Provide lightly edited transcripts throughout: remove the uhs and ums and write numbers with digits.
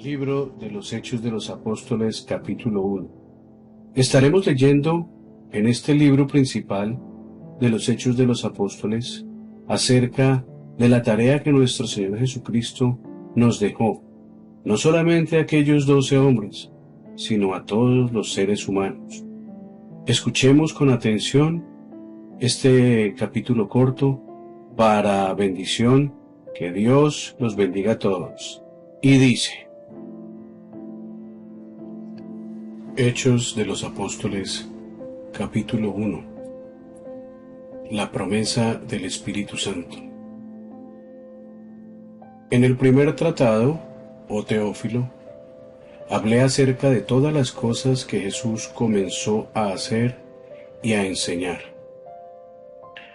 Libro de los Hechos de los Apóstoles, capítulo 1. Estaremos leyendo en este libro principal de los Hechos de los Apóstoles acerca de la tarea que nuestro Señor Jesucristo nos dejó, no solamente a aquellos 12 hombres, sino a todos los seres humanos. Escuchemos con atención este capítulo corto para bendición. Que Dios los bendiga a todos. Y dice: Hechos de los Apóstoles, capítulo 1. La promesa del Espíritu Santo. En el primer tratado, oh Teófilo, hablé acerca de todas las cosas que Jesús comenzó a hacer y a enseñar,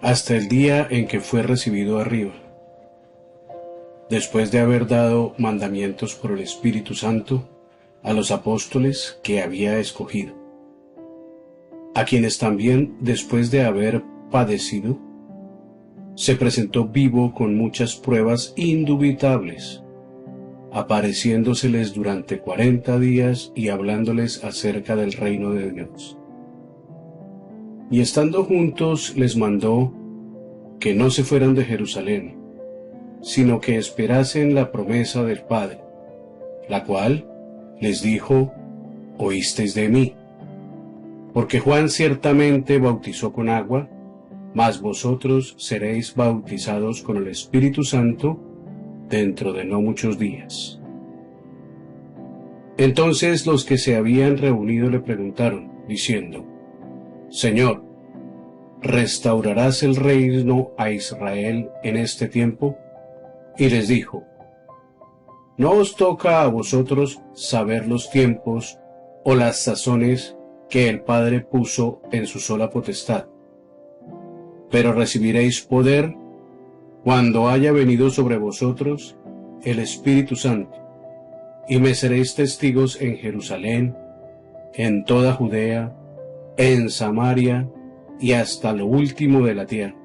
hasta el día en que fue recibido arriba, después de haber dado mandamientos por el Espíritu Santo a los apóstoles que había escogido, a quienes también, después de haber padecido, se presentó vivo con muchas pruebas indubitables, apareciéndoseles durante 40 días y hablándoles acerca del reino de Dios. Y estando juntos les mandó que no se fueran de Jerusalén, sino que esperasen la promesa del Padre, la cual les dijo: oísteis de mí, porque Juan ciertamente bautizó con agua, mas vosotros seréis bautizados con el Espíritu Santo dentro de no muchos días. Entonces los que se habían reunido le preguntaron, diciendo: Señor, ¿restaurarás el reino a Israel en este tiempo? Y les dijo: no os toca a vosotros saber los tiempos o las sazones que el Padre puso en su sola potestad, pero recibiréis poder cuando haya venido sobre vosotros el Espíritu Santo, y me seréis testigos en Jerusalén, en toda Judea, en Samaria y hasta lo último de la tierra.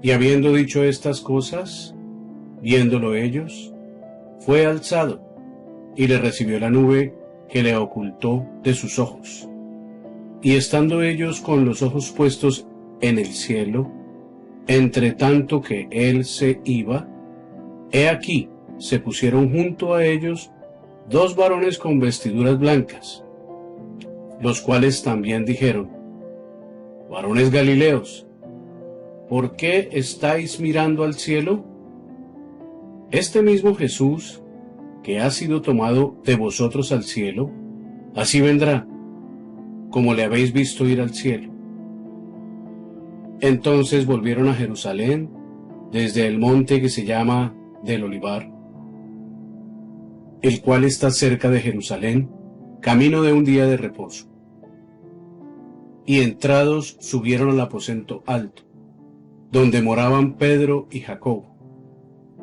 Y habiendo dicho estas cosas, viéndolo ellos, fue alzado, y le recibió la nube que le ocultó de sus ojos. Y estando ellos con los ojos puestos en el cielo, entre tanto que él se iba, he aquí se pusieron junto a ellos 2 varones con vestiduras blancas, los cuales también dijeron: varones Galileos, ¿por qué estáis mirando al cielo? Este mismo Jesús, que ha sido tomado de vosotros al cielo, así vendrá, como le habéis visto ir al cielo. Entonces volvieron a Jerusalén, desde el monte que se llama del Olivar, el cual está cerca de Jerusalén, camino de un día de reposo. Y entrados subieron al aposento alto, donde moraban Pedro y Jacobo,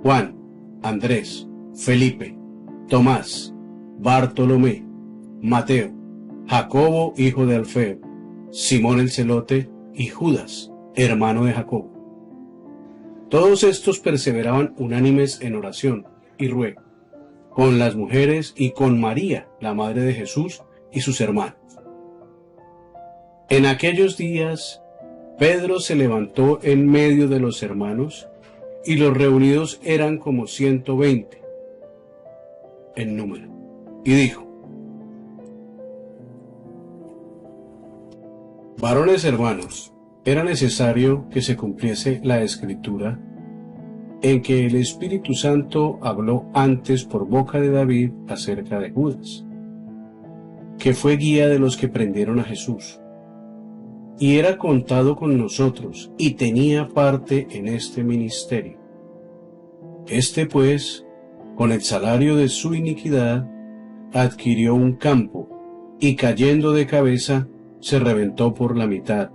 Juan, Andrés, Felipe, Tomás, Bartolomé, Mateo, Jacobo hijo de Alfeo, Simón el celote y Judas, hermano de Jacobo. Todos estos perseveraban unánimes en oración y ruego, con las mujeres y con María, la madre de Jesús, y sus hermanos. En aquellos días, Pedro se levantó en medio de los hermanos, y los reunidos eran como 120 en número, y dijo: varones hermanos, era necesario que se cumpliese la Escritura, en que el Espíritu Santo habló antes por boca de David acerca de Judas, que fue guía de los que prendieron a Jesús, y era contado con nosotros, y tenía parte en este ministerio. Este pues, con el salario de su iniquidad, adquirió un campo, y cayendo de cabeza, se reventó por la mitad,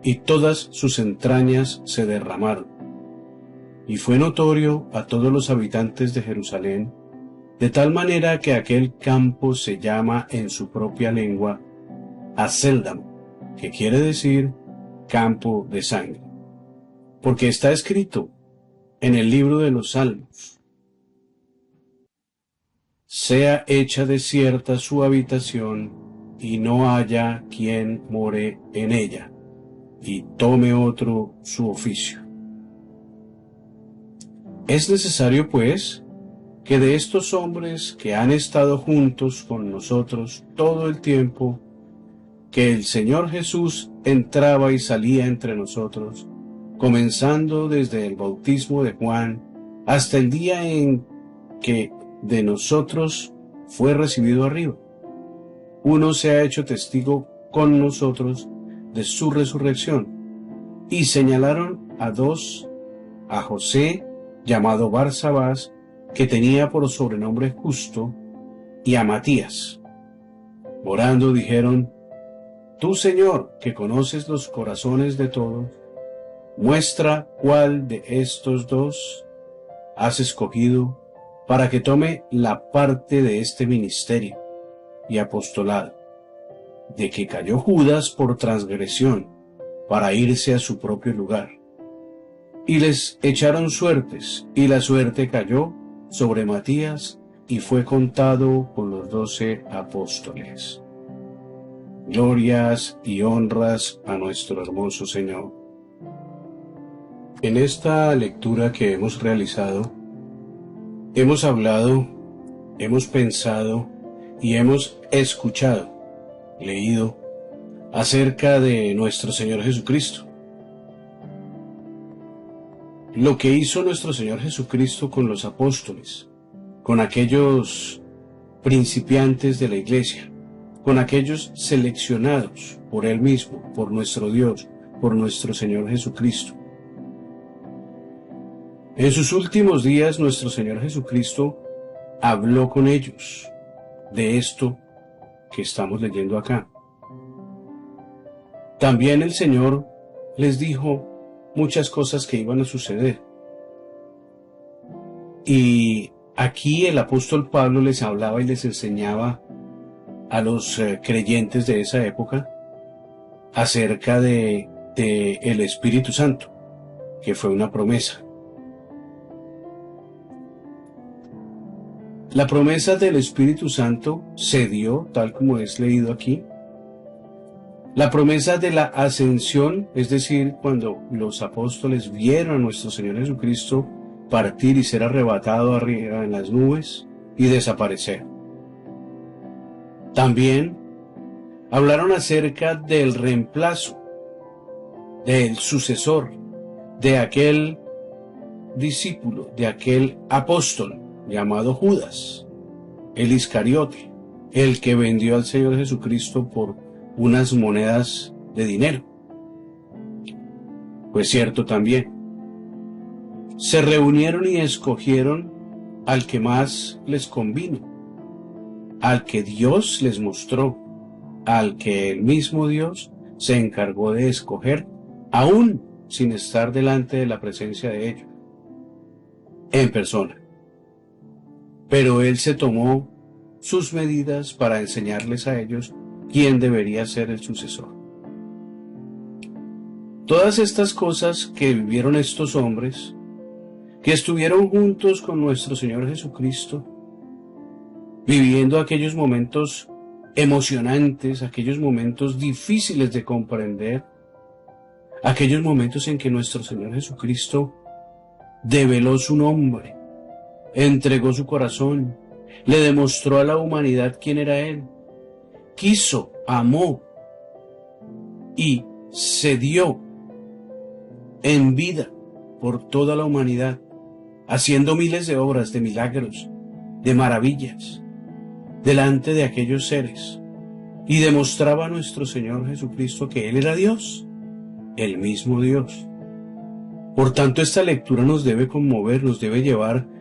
y todas sus entrañas se derramaron. Y fue notorio a todos los habitantes de Jerusalén, de tal manera que aquel campo se llama en su propia lengua Acéldamo, que quiere decir campo de sangre, porque está escrito en el libro de los Salmos: sea hecha desierta su habitación y no haya quien more en ella, y tome otro su oficio. Es necesario, pues, que de estos hombres que han estado juntos con nosotros todo el tiempo que el Señor Jesús entraba y salía entre nosotros, comenzando desde el bautismo de Juan hasta el día en que de nosotros fue recibido arriba, uno se ha hecho testigo con nosotros de su resurrección, y señalaron a dos, a José, llamado Barsabás, que tenía por sobrenombre Justo, y a Matías. Orando dijeron: Tú, Señor, que conoces los corazones de todos, muestra cuál de estos dos has escogido para que tome la parte de este ministerio y apostolado, de que cayó Judas por transgresión para irse a su propio lugar. Y les echaron suertes, y la suerte cayó sobre Matías, y fue contado con los 12 apóstoles. Glorias y honras a nuestro hermoso Señor. En esta lectura que hemos realizado, hemos hablado, hemos pensado y hemos escuchado, leído, acerca de nuestro Señor Jesucristo. Lo que hizo nuestro Señor Jesucristo con los apóstoles, con aquellos principiantes de la Iglesia, con aquellos seleccionados por Él mismo, por nuestro Dios, por nuestro Señor Jesucristo. En sus últimos días, nuestro Señor Jesucristo habló con ellos de esto que estamos leyendo acá. También el Señor les dijo muchas cosas que iban a suceder. Y aquí el apóstol Pablo les hablaba y les enseñaba a los creyentes de esa época acerca de el Espíritu Santo, que fue una promesa. La promesa del Espíritu Santo se dio, tal como es leído aquí. La promesa de la ascensión, es decir, cuando los apóstoles vieron a nuestro Señor Jesucristo partir y ser arrebatado arriba en las nubes y desaparecer. También hablaron acerca del reemplazo, del sucesor, de aquel discípulo, de aquel apóstol llamado Judas, el Iscariote, el que vendió al Señor Jesucristo por unas monedas de dinero. Pues cierto también. Se reunieron y escogieron al que más les convino, al que Dios les mostró, al que el mismo Dios se encargó de escoger, aún sin estar delante de la presencia de ellos, en persona. Pero Él se tomó sus medidas para enseñarles a ellos quién debería ser el sucesor. Todas estas cosas que vivieron estos hombres, que estuvieron juntos con nuestro Señor Jesucristo, viviendo aquellos momentos emocionantes, aquellos momentos difíciles de comprender, aquellos momentos en que nuestro Señor Jesucristo develó su nombre, entregó su corazón, le demostró a la humanidad quién era Él, quiso, amó y se dio en vida por toda la humanidad, haciendo miles de obras, de milagros, de maravillas, delante de aquellos seres, y demostraba a nuestro Señor Jesucristo que Él era Dios, el mismo Dios. Por tanto, esta lectura nos debe conmover, nos debe llevar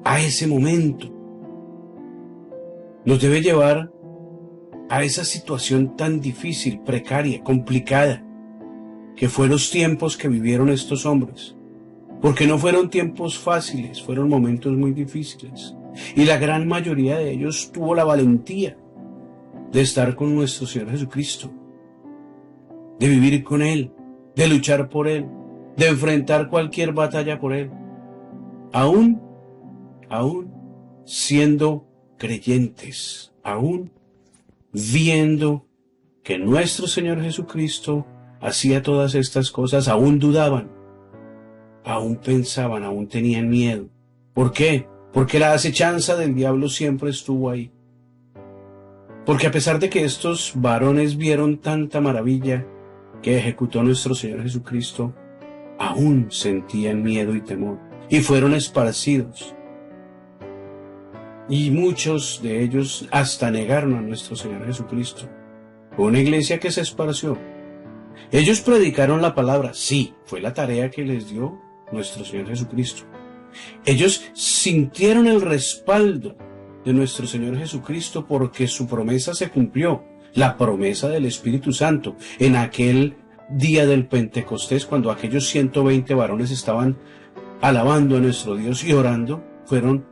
a ese momento, nos debe llevar a esa situación tan difícil, precaria, complicada, que fue los tiempos que vivieron estos hombres, porque no fueron tiempos fáciles, fueron momentos muy difíciles, y la gran mayoría de ellos tuvo la valentía de estar con nuestro Señor Jesucristo, de vivir con Él, de luchar por Él, de enfrentar cualquier batalla por Él, aún siendo creyentes, aún viendo que nuestro Señor Jesucristo hacía todas estas cosas, aún dudaban, aún pensaban, aún tenían miedo. ¿Por qué? Porque la acechanza del diablo siempre estuvo ahí. Porque a pesar de que estos varones vieron tanta maravilla que ejecutó nuestro Señor Jesucristo, aún sentían miedo y temor, y fueron esparcidos. Y muchos de ellos hasta negaron a nuestro Señor Jesucristo. Fue una iglesia que se esparció. Ellos predicaron la palabra, sí, fue la tarea que les dio nuestro Señor Jesucristo. Ellos sintieron el respaldo de nuestro Señor Jesucristo porque su promesa se cumplió, la promesa del Espíritu Santo. En aquel día del Pentecostés, cuando aquellos 120 varones estaban alabando a nuestro Dios y orando, fueron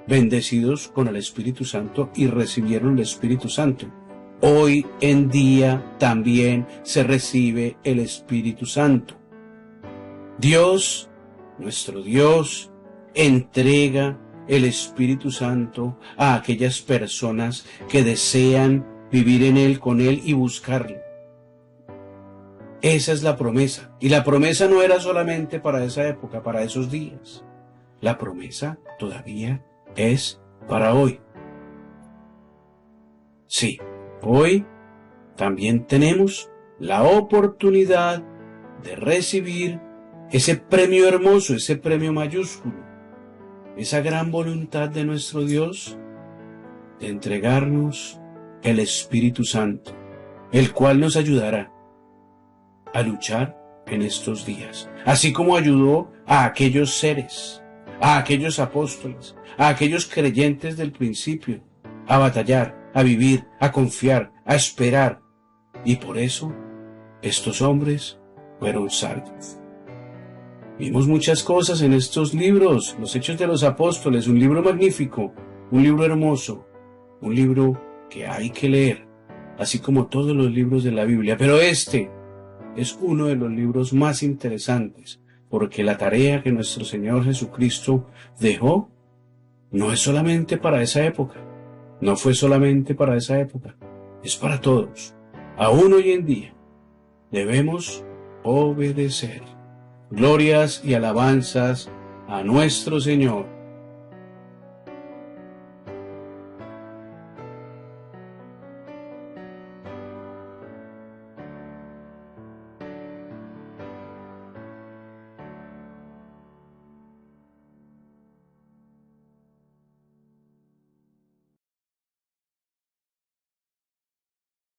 bendecidos con el Espíritu Santo y recibieron el Espíritu Santo. Hoy en día también se recibe el Espíritu Santo. Dios, nuestro Dios, entrega el Espíritu Santo a aquellas personas que desean vivir en Él, con Él y buscarlo. Esa es la promesa. Y la promesa no era solamente para esa época, para esos días. La promesa todavía es para hoy. Sí, hoy también tenemos la oportunidad de recibir ese premio hermoso, ese premio mayúsculo, esa gran voluntad de nuestro Dios de entregarnos el Espíritu Santo, el cual nos ayudará a luchar en estos días, así como ayudó a aquellos seres, a aquellos apóstoles, a aquellos creyentes del principio, a batallar, a vivir, a confiar, a esperar. Y por eso estos hombres fueron salvos. Vimos muchas cosas en estos libros, los Hechos de los Apóstoles, un libro magnífico, un libro hermoso, un libro que hay que leer, así como todos los libros de la Biblia. Pero este es uno de los libros más interesantes, porque la tarea que nuestro Señor Jesucristo dejó no es solamente para esa época, no fue solamente para esa época, es para todos. Aún hoy en día debemos obedecer. Glorias y alabanzas a nuestro Señor